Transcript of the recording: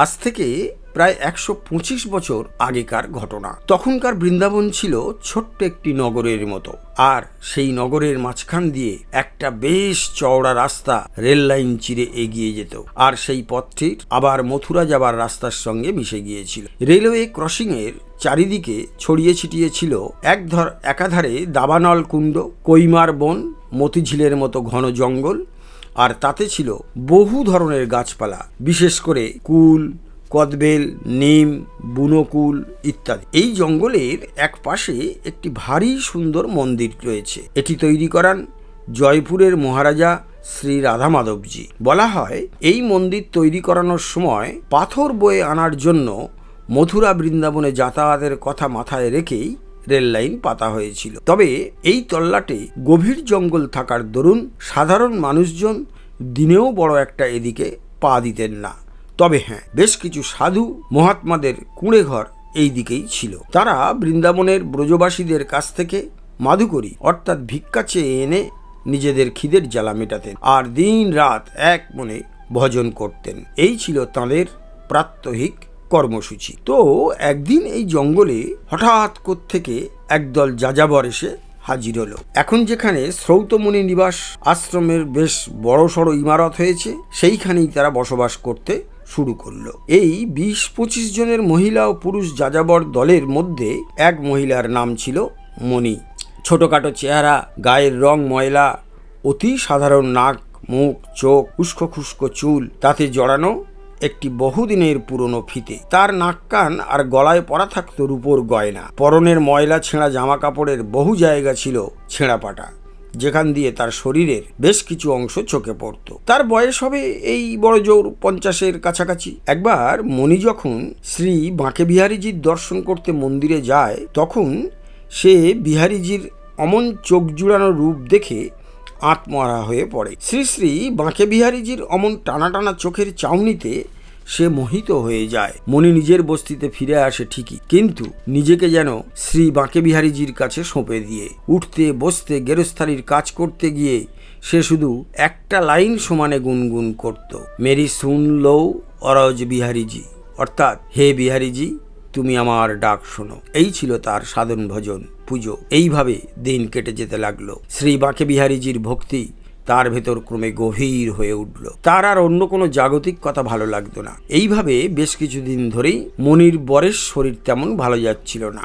আজ থেকে প্রায় 125 বছর আগেকার ঘটনা। তখনকার বৃন্দাবন ছিল ছোট্ট একটি নগরের মতো, আর সেই নগরের মাঝখান দিয়ে একটা বেশ চওড়া রাস্তা রেল লাইন চিরে এগিয়ে যেত, আর সেই পথটির আবার মথুরা যাবার রাস্তার সঙ্গে মিশে গিয়েছিল। রেলওয়ে ক্রসিং এর চারিদিকে ছড়িয়ে ছিটিয়ে ছিল একাধারে দাবানল কুণ্ড, কৈমার বন, মতিঝিলের মতো ঘন জঙ্গল, আর তাতে ছিল বহু ধরনের গাছপালা, বিশেষ করে কুল, কদবেল, নিম, বুনোকুল ইত্যাদি। এই জঙ্গলের এক পাশে একটি ভারী সুন্দর মন্দির রয়েছে। এটি তৈরি করান জয়পুরের মহারাজা শ্রী রাধা মাধবজি। বলা হয় এই মন্দির তৈরি করানোর সময় পাথর বয়ে আনার জন্য মথুরা বৃন্দাবনে যাতায়াতের কথা মাথায় রেখেই রেল লাইন পাতা হয়েছিল। তবে এই তল্লাটে গভীর জঙ্গল থাকার দরুন সাধারণ মানুষজন দিনেও বড় একটা এদিকে পা দিতেন না। তবে হ্যাঁ, বেশ কিছু সাধু মহাত্মাদের কুঁড়ে ঘর এই দিকেই ছিল। তারা বৃন্দাবনের ব্রজবাসীদের কাছ থেকে মাধুকরী অর্থাৎ ভিক্ষা চেয়ে এনে নিজেদের খিদের জ্বালা মেটাতেন, আর দিন রাত এক মনে ভজন করতেন। এই ছিল তাঁদের প্রাত্যহিক কর্মসূচি। তো একদিন এই জঙ্গলে হঠাৎ থেকে একদল যাযাবর এসে হাজির হলো। এখন যেখানে শ্রৌতমুনি নিবাস আশ্রমের বেশ বড়সড় ইমারত হয়েছে, সেইখানেই তারা বসবাস করতে শুরু করলো। এই 20-25 জনের মহিলা ও পুরুষ যাযাবর দলের মধ্যে এক মহিলার নাম ছিল মণি। ছোটখাটো চেহারা, গায়ের রং ময়লা, অতি সাধারণ নাক, মুখ, চোখ, উস্কো খুস্কো চুল, তাতে জড়ানো একটি বহুদিনের পুরনো ফিতে। তার নাক কান আর গলায় পরা থাকতো রূপোর গয়না। পরনের ময়লা ছেঁড়া জামা কাপড়ের বহু জায়গা ছিল ছেঁড়া পাটা, যেখান দিয়ে তার শরীরের বেশ কিছু অংশ চোখে পড়তো। তার বয়স হবে এই বড় জোর 50-এর কাছাকাছি। একবার মণি যখন শ্রী বাঁকে বিহারীজির দর্শন করতে মন্দিরে যায়, তখন সে বিহারীজির অমন চোখ জুড়ানো রূপ দেখে আত্মহারা হয়ে পড়ে। শ্রী শ্রী বাঁকে বিহারীজির অমন টানা টানা চোখের চাউনিতে সে মোহিত হয়ে যায়। মণি নিজের বস্তিতে ফিরে আসে ঠিকই, কিন্তু নিজেকে যেন শ্রী বাঁকে বিহারীজির কাছে সঁপে দিয়ে উঠতে বসতে গেরস্থালির কাজ করতে গিয়ে সে শুধু একটা লাইন সমানে গুনগুন করত, মেরি শুন লও অরজ বিহারীজি, অর্থাৎ হে বিহারীজি তুমি আমার ডাক শোনো। এই ছিল তার সাধন ভজন পুজো। এইভাবে দিন কেটে যেতে লাগলো। শ্রী বাঁকে বিহারীজির ভক্তি তার ভেতর ক্রমে গভীর হয়ে উঠল। তার আর অন্য কোনো জাগতিক কথা ভালো লাগতো না। এইভাবে বেশ কিছুদিন ধরেই মনির বরের শরীর তেমন ভালো যাচ্ছিল না।